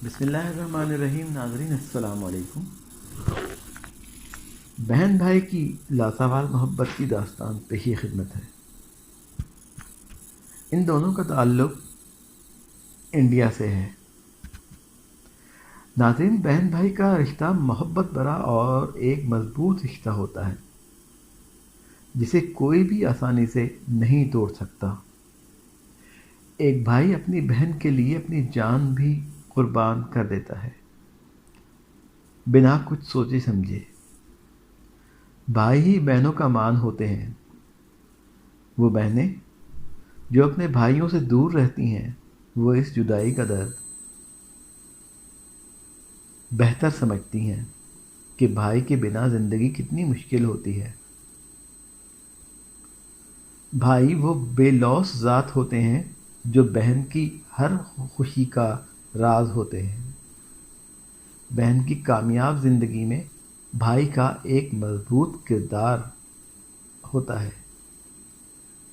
بسم اللہ الرحمن الرحیم. ناظرین السلام علیکم. بہن بھائی کی لاسوال محبت کی داستان پیش خدمت ہے. ان دونوں کا تعلق انڈیا سے ہے. ناظرین، بہن بھائی کا رشتہ محبت بھرا اور ایک مضبوط رشتہ ہوتا ہے جسے کوئی بھی آسانی سے نہیں توڑ سکتا. ایک بھائی اپنی بہن کے لیے اپنی جان بھی قربان کر دیتا ہے بنا کچھ سوچے سمجھے. بھائی ہی بہنوں کا مان ہوتے ہیں. وہ بہنیں جو اپنے بھائیوں سے دور رہتی ہیں وہ اس جدائی کا درد بہتر سمجھتی ہیں کہ بھائی کے بنا زندگی کتنی مشکل ہوتی ہے. بھائی وہ بے لوث ذات ہوتے ہیں جو بہن کی ہر خوشی کا راز ہوتے ہیں. بہن کی کامیاب زندگی میں بھائی کا ایک مضبوط کردار ہوتا ہے.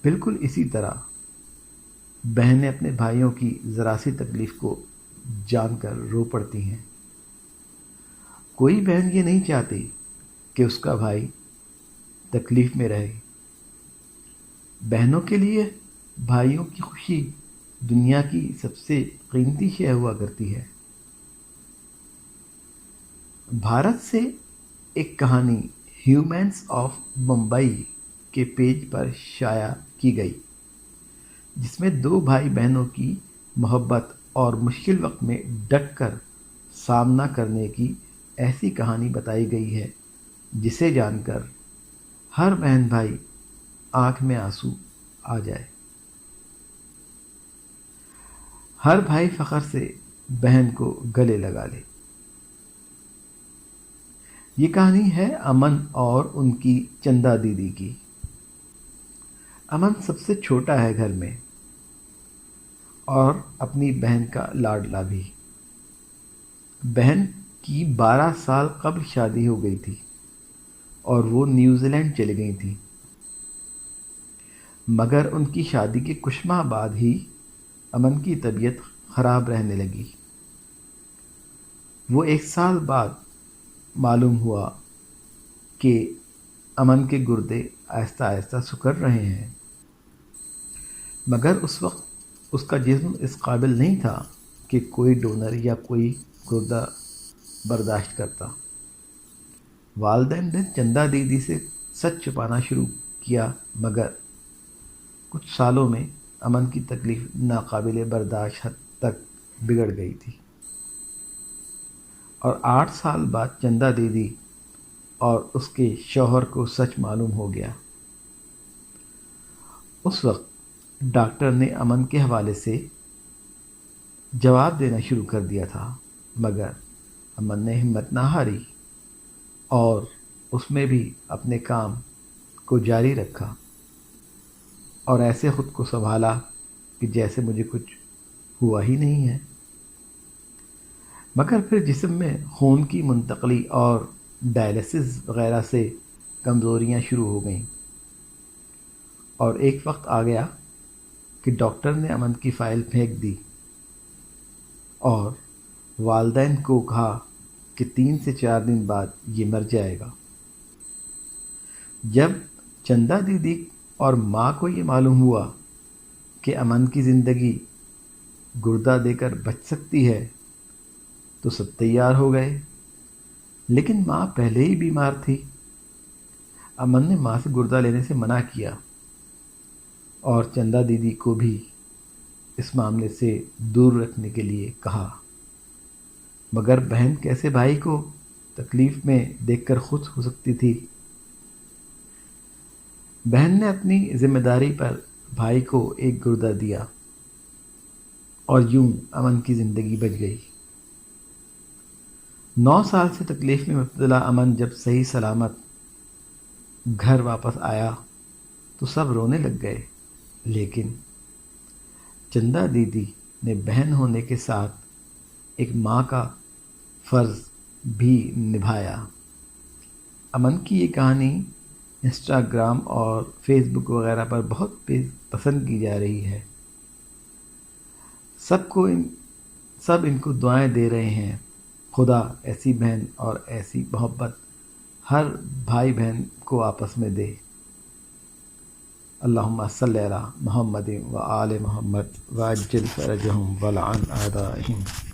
بالکل اسی طرح بہنیں اپنے بھائیوں کی ذرا سی تکلیف کو جان کر رو پڑتی ہیں. کوئی بہن یہ نہیں چاہتی کہ اس کا بھائی تکلیف میں رہے. بہنوں کے لیے بھائیوں کی خوشی دنیا کی سب سے قیمتی شے ہوا کرتی ہے. بھارت سے ایک کہانی ہیومنس آف ممبئی کے پیج پر شائع کی گئی جس میں دو بھائی بہنوں کی محبت اور مشکل وقت میں ڈٹ کر سامنا کرنے کی ایسی کہانی بتائی گئی ہے جسے جان کر ہر بہن بھائی آنکھ میں آنسو آ جائے. ہر بھائی فخر سے بہن کو گلے لگا لے. یہ کہانی ہے امن اور ان کی چندا دیدی کی. امن سب سے چھوٹا ہے گھر میں اور اپنی بہن کا لاڈلا بھی. بہن کی 12 سال قبل شادی ہو گئی تھی اور وہ نیوزی لینڈ چلی گئی تھی. مگر ان کی شادی کے کچھ ماہ بعد ہی امن کی طبیعت خراب رہنے لگی. وہ 1 سال بعد معلوم ہوا کہ امن کے گردے آہستہ آہستہ سکڑ رہے ہیں. مگر اس وقت اس کا جسم اس قابل نہیں تھا کہ کوئی ڈونر یا کوئی گردہ برداشت کرتا. والدین نے چندا دیدی سے سچ چھپانا شروع کیا مگر کچھ سالوں میں امن کی تکلیف ناقابل برداشت حد تک بگڑ گئی تھی اور 8 سال بعد چندا دیدی اور اس کے شوہر کو سچ معلوم ہو گیا. اس وقت ڈاکٹر نے امن کے حوالے سے جواب دینا شروع کر دیا تھا مگر امن نے ہمت نہ ہاری اور اس میں بھی اپنے کام کو جاری رکھا اور ایسے خود کو سنبھالا کہ جیسے مجھے کچھ ہوا ہی نہیں ہے. مگر پھر جسم میں خون کی منتقلی اور ڈائلسس وغیرہ سے کمزوریاں شروع ہو گئیں اور ایک وقت آ گیا کہ ڈاکٹر نے امن کی فائل پھینک دی اور والدین کو کہا کہ 3 سے 4 دن بعد یہ مر جائے گا. جب چندا دیدی اور ماں کو یہ معلوم ہوا کہ امن کی زندگی گردہ دے کر بچ سکتی ہے تو سب تیار ہو گئے. لیکن ماں پہلے ہی بیمار تھی. امن نے ماں سے گردہ لینے سے منع کیا اور چندا دیدی کو بھی اس معاملے سے دور رکھنے کے لیے کہا. مگر بہن کیسے بھائی کو تکلیف میں دیکھ کر خوش ہو سکتی تھی. بہن نے اپنی ذمہ داری پر بھائی کو ایک گردہ دیا اور یوں امن کی زندگی بچ گئی. 9 سال سے تکلیف میں مبتلا امن جب صحیح سلامت گھر واپس آیا تو سب رونے لگ گئے. لیکن چندا دیدی نے بہن ہونے کے ساتھ ایک ماں کا فرض بھی نبھایا. امن کی یہ کہانی انسٹاگرام اور فیس بک وغیرہ پر بہت پسند کی جا رہی ہے. سب ان کو دعائیں دے رہے ہیں، خدا ایسی بہن اور ایسی محبت ہر بھائی بہن کو آپس میں دے۔ اللہم صلی علی محمد و آل محمد وعجل فرجہم ولعن اعدائہم۔